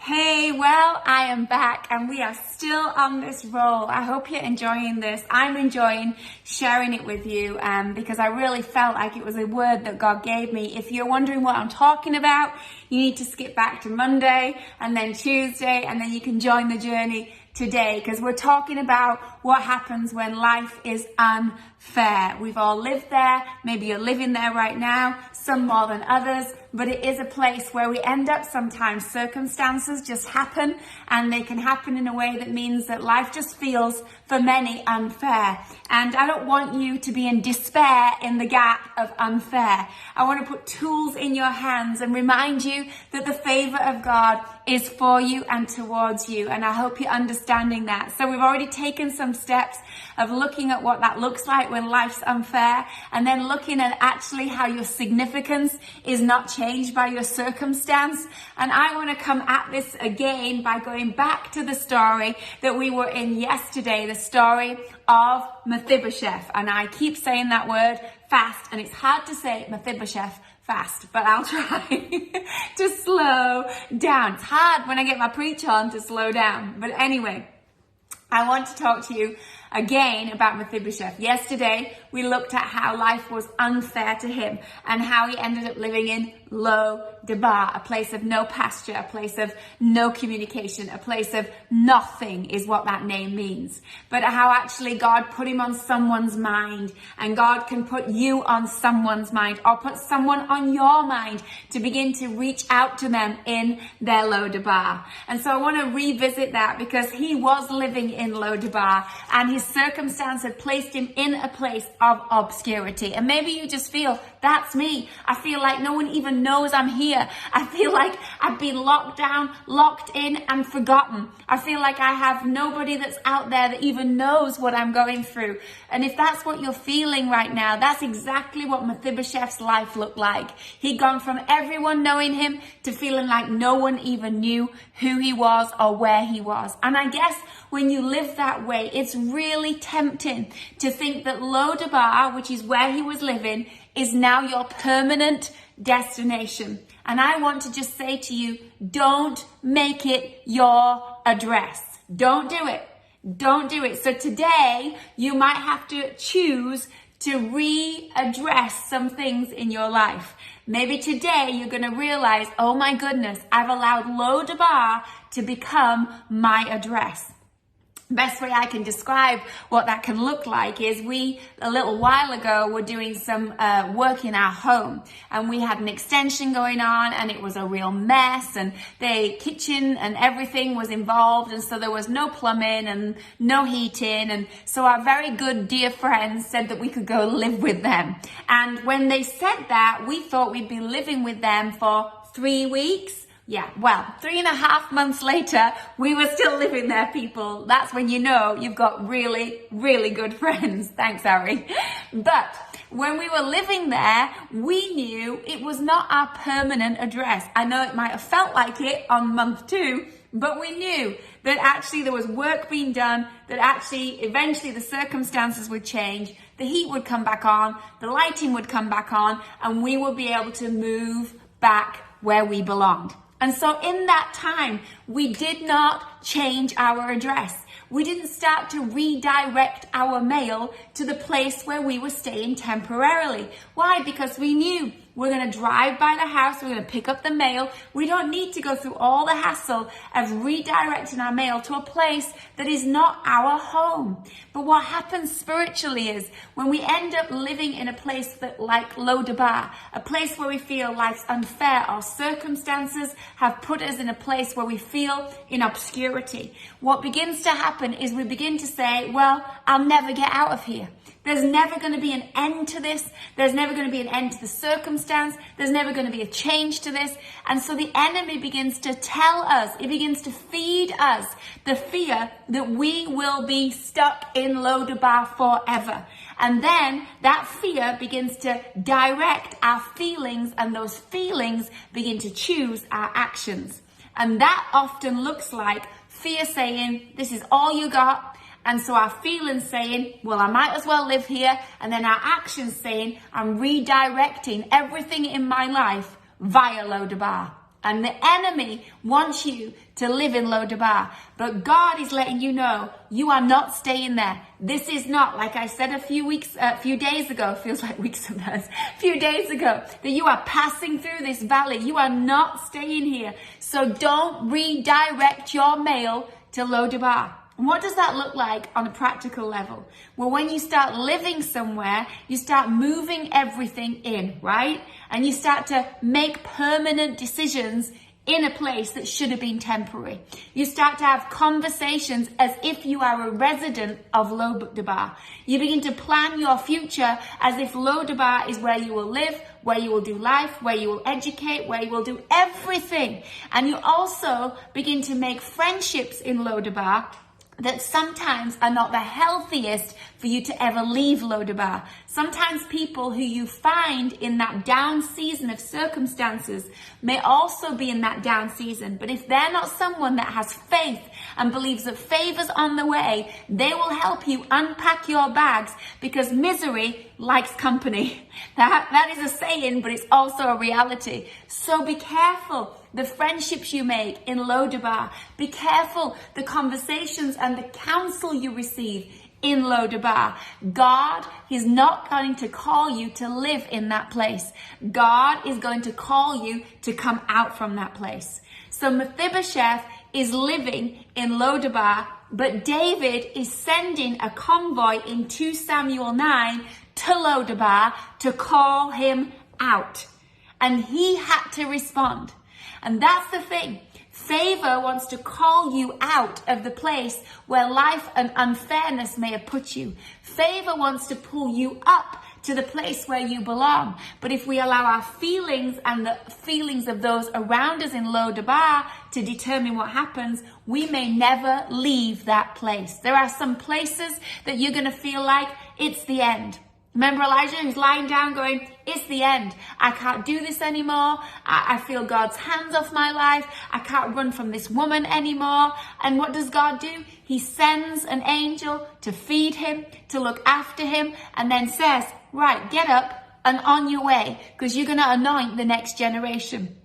Hey, well, I am back and we are still on this roll. I hope you're enjoying this. I'm enjoying sharing it with you because I really felt like it was a word that God gave me. If you're wondering what I'm talking about, you need to skip back to Monday and then Tuesday, and then you can join the journey today, because we're talking about what happens when life is unfair. We've all lived there. Maybe you're living there right now, some more than others, but it is a place where we end up sometimes. Circumstances just happen, and they can happen in a way that means that life just feels, for many, unfair. And I don't want you to be in despair in the gap of unfair. I want to put tools in your hands and remind you that the favor of God is for you and towards you. And I hope you're understanding that. So we've already taken some steps of looking at what that looks like when life's unfair, and then looking at actually how your significance is not changed by your circumstance. And I want to come at this again by going back to the story that we were in yesterday, the story of Mephibosheth. And I keep saying that word fast, and it's hard to say Mephibosheth fast, but I'll try to slow down. It's hard when I get my preach on to slow down. But anyway, I want to talk to you again about Mephibosheth. Yesterday, we looked at how life was unfair to him and how he ended up living in Lo-debar, a place of no pasture, a place of no communication, a place of nothing is what that name means. But how actually God put him on someone's mind, and God can put you on someone's mind, or put someone on your mind to begin to reach out to them in their Lo-debar. And so I want to revisit that, because he was living in Lo-debar and his circumstance had placed him in a place of obscurity. And maybe you just feel, that's me. I feel like no one even knows I'm here. I feel like I've been locked down, locked in, and forgotten. I feel like I have nobody that's out there that even knows what I'm going through. And if that's what you're feeling right now, that's exactly what Mephibosheth's life looked like. He'd gone from everyone knowing him to feeling like no one even knew who he was or where he was. And I guess when you live that way, it's really tempting to think that Lo-debar, which is where he was living, is now your permanent destination. And I want to just say to you, don't make it your address. Don't do it. Don't do it. So today, you might have to choose to readdress some things in your life. Maybe today you're going to realize, oh my goodness, I've allowed Lo-debar to become my address. Best way I can describe what that can look like is we, a little while ago, were doing some work in our home, and we had an extension going on, and it was a real mess, and the kitchen and everything was involved, and so there was no plumbing and no heating. And so our very good dear friends said that we could go live with them. And when they said that, we thought we'd be living with them for 3 weeks. Yeah, well, 3.5 months later, we were still living there, people. That's when you know you've got really, really good friends. Thanks, Harry. But when we were living there, we knew it was not our permanent address. I know it might have felt like it on month 2, but we knew that actually there was work being done, that actually eventually the circumstances would change, the heat would come back on, the lighting would come back on, and we would be able to move back where we belonged. And so in that time, we did not change our address. We didn't start to redirect our mail to the place where we were staying temporarily. Why? Because we knew we're going to drive by the house, we're going to pick up the mail. We don't need to go through all the hassle of redirecting our mail to a place that is not our home. But what happens spiritually is when we end up living in a place that, like Lo-debar, a place where we feel life's unfair, our circumstances have put us in a place where we feel in obscurity. What begins to happen is we begin to say, well, I'll never get out of here. There's never going to be an end to this. There's never going to be an end to the circumstance. There's never going to be a change to this. And so the enemy begins to tell us, it begins to feed us the fear that we will be stuck in Lo-debar forever. And then that fear begins to direct our feelings, and those feelings begin to choose our actions. And that often looks like fear saying, this is all you got. And so our feelings saying, well, I might as well live here. And then our actions saying, I'm redirecting everything in my life via Lo-debar. And the enemy wants you to live in Lodabar. But God is letting you know you are not staying there. This is not, like I said a few days ago, feels like weeks sometimes, a few days ago, that you are passing through this valley. You are not staying here. So don't redirect your mail to Lodabar. And what does that look like on a practical level? Well, when you start living somewhere, you start moving everything in, right? And you start to make permanent decisions in a place that should have been temporary. You start to have conversations as if you are a resident of Lodabar. You begin to plan your future as if Lodabar is where you will live, where you will do life, where you will educate, where you will do everything. And you also begin to make friendships in Lodabar that sometimes are not the healthiest for you to ever leave Lodabar. Sometimes people who you find in that down season of circumstances may also be in that down season. But if they're not someone that has faith and believes that favor's on the way, they will help you unpack your bags, because misery likes company. That is a saying, but it's also a reality. So be careful the friendships you make in Lodabar. Be careful the conversations and the counsel you receive in Lodabar. God is not going to call you to live in that place. God is going to call you to come out from that place. So Mephibosheth is living in Lodabar, but David is sending a convoy in 2 Samuel 9 to Lodabar to call him out. And he had to respond. And that's the thing. Favor wants to call you out of the place where life and unfairness may have put you. Favor wants to pull you up to the place where you belong. But if we allow our feelings and the feelings of those around us in Lodabar to determine what happens, we may never leave that place. There are some places that you're going to feel like it's the end. Remember Elijah, who's lying down going, it's the end. I can't do this anymore. I feel God's hands off my life. I can't run from this woman anymore. And what does God do? He sends an angel to feed him, to look after him, and then says, right, get up and on your way, because you're going to anoint the next generation.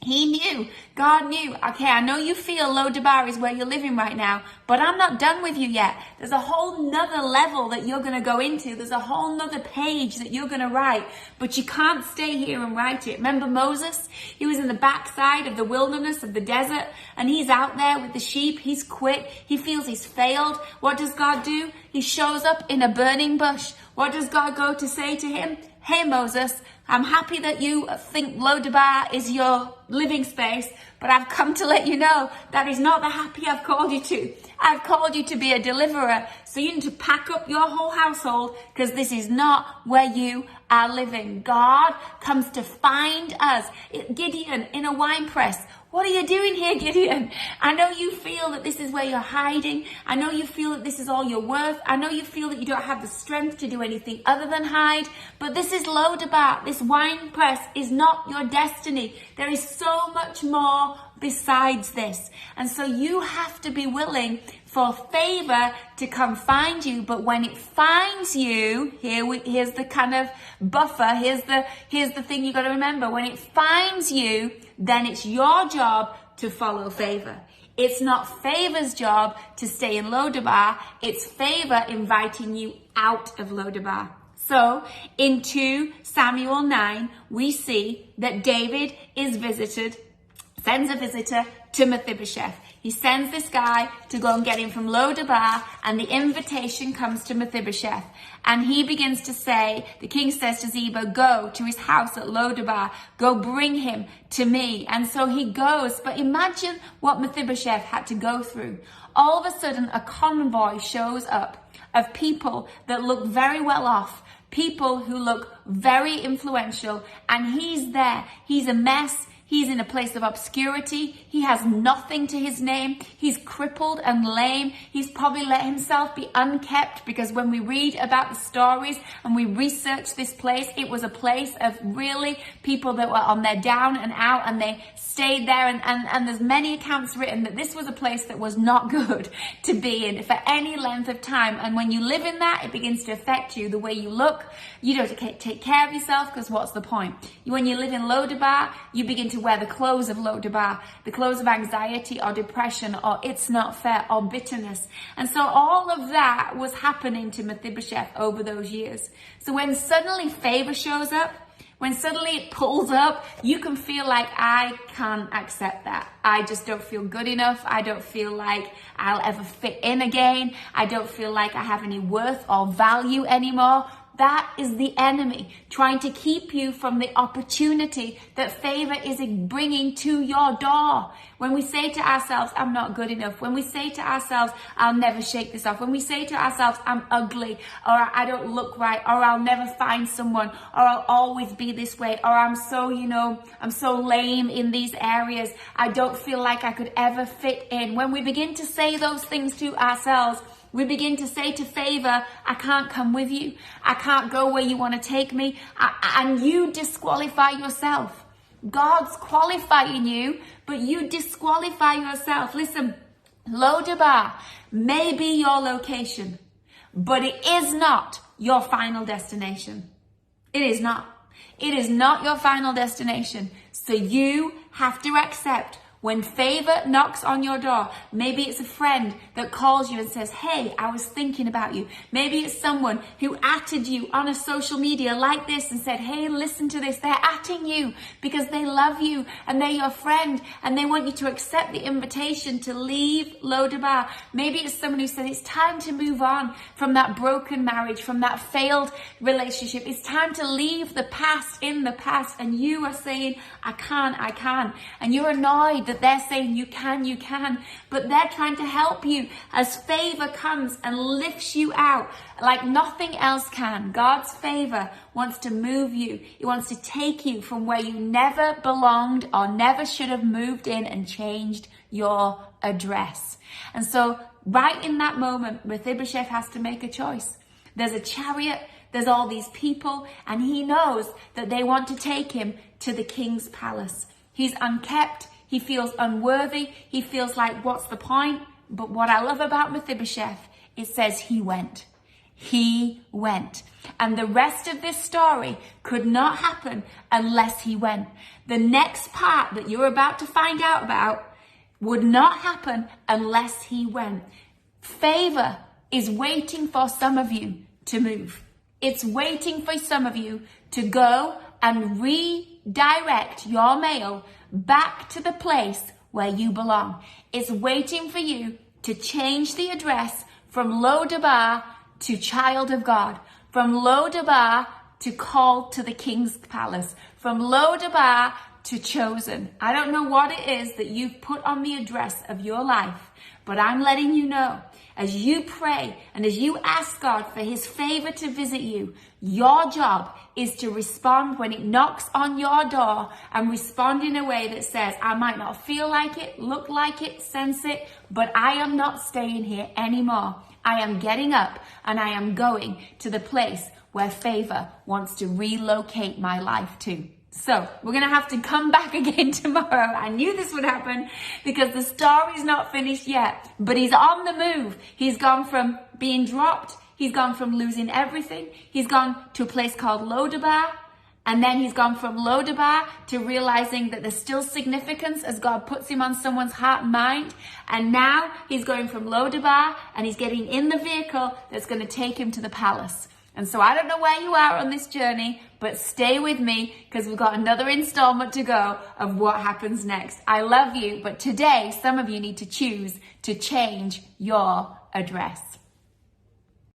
He knew, God knew, okay, I know you feel Lodabar is where you're living right now, but I'm not done with you yet. There's a whole nother level that you're going to go into. There's a whole nother page that you're going to write, but you can't stay here and write it. Remember Moses? He was in the backside of the wilderness, of the desert, and he's out there with the sheep. He's quit. He feels he's failed. What does God do? He shows up in a burning bush. What does God go to say to him? Hey Moses, I'm happy that you think Lodabar is your living space, but I've come to let you know that is not the happy I've called you to. I've called you to be a deliverer. So you need to pack up your whole household, because this is not where you are living. God comes to find us. Gideon in a wine press. What are you doing here, Gideon? I know you feel that this is where you're hiding. I know you feel that this is all you're worth. I know you feel that you don't have the strength to do anything other than hide. But this is Lodabar. This wine press is not your destiny. There is so much more besides this. And so you have to be willing for favor to come find you. But when it finds you, here's the kind of buffer. Here's the thing you got to remember. When it finds you, then it's your job to follow favor. It's not favor's job to stay in Lodabar. It's favor inviting you out of Lodabar. So in 2 Samuel 9, we see that David sends a visitor to Mephibosheth. He sends this guy to go and get him from Lodabar, and the invitation comes to Mephibosheth. And he begins to say, the king says to Ziba, go to his house at Lodabar, go bring him to me. And so he goes, but imagine what Mephibosheth had to go through. All of a sudden, a convoy shows up of people that look very well off, people who look very influential, and he's there. He's a mess. He's in a place of obscurity. He has nothing to his name. He's crippled and lame. He's probably let himself be unkept, because when we read about the stories and we research this place, it was a place of really people that were on their down and out, and they stayed there. And there's many accounts written that this was a place that was not good to be in for any length of time. And when you live in that, it begins to affect you, the way you look. You don't take care of yourself, because what's the point? When you live in Lodabar, you begin to to wear the clothes of Lodabar, the clothes of anxiety or depression or it's not fair or bitterness. And so all of that was happening to Mephibosheth over those years. So when suddenly favor shows up, when suddenly it pulls up, you can feel like, I can't accept that. I just don't feel good enough. I don't feel like I'll ever fit in again. I don't feel like I have any worth or value anymore. That is the enemy trying to keep you from the opportunity that favor is bringing to your door. When we say to ourselves, I'm not good enough. When we say to ourselves, I'll never shake this off. When we say to ourselves, I'm ugly, or I don't look right, or I'll never find someone, or I'll always be this way, or I'm so lame in these areas. I don't feel like I could ever fit in. When we begin to say those things to ourselves, we begin to say to favor, I can't come with you. I can't go where you want to take me. And you disqualify yourself. God's qualifying you, but you disqualify yourself. Listen, Lodabar may be your location, but it is not your final destination. It is not. It is not your final destination. So you have to accept when favor knocks on your door. Maybe it's a friend that calls you and says, hey, I was thinking about you. Maybe it's someone who atted you on a social media like this and said, hey, listen to this. They're atting you because they love you and they're your friend and they want you to accept the invitation to leave Lodabar. Maybe it's someone who said it's time to move on from that broken marriage, from that failed relationship. It's time to leave the past in the past. And you are saying, I can't. And you're annoyed that they're saying you can, but they're trying to help you as favor comes and lifts you out like nothing else can. God's favor wants to move you. It wants to take you from where you never belonged or never should have moved in and changed your address. And so right in that moment, Mephibosheth has to make a choice. There's a chariot, there's all these people, and he knows that they want to take him to the king's palace. He's unkept. He feels unworthy. He feels like, what's the point? But what I love about Mephibosheth, it says he went. He went. And the rest of this story could not happen unless he went. The next part that you're about to find out about would not happen unless he went. Favor is waiting for some of you to move. It's waiting for some of you to go and redirect your mail back to the place where you belong. It's waiting for you to change the address from Lodabar to child of God, from Lodabar to called to the king's palace, from Lodabar to chosen. I don't know what it is that you've put on the address of your life, but I'm letting you know, as you pray and as you ask God for his favor to visit you, your job is to respond when it knocks on your door and respond in a way that says, I might not feel like it, look like it, sense it, but I am not staying here anymore. I am getting up and I am going to the place where favor wants to relocate my life to. So we're going to have to come back again tomorrow. I knew this would happen because the story's not finished yet, but he's on the move. He's gone from being dropped. He's gone from losing everything. He's gone to a place called Lodabar. And then he's gone from Lodabar to realizing that there's still significance as God puts him on someone's heart and mind. And now he's going from Lodabar and he's getting in the vehicle that's going to take him to the palace. And so I don't know where you are on this journey, but stay with me because we've got another installment to go of what happens next. I love you, but today some of you need to choose to change your address.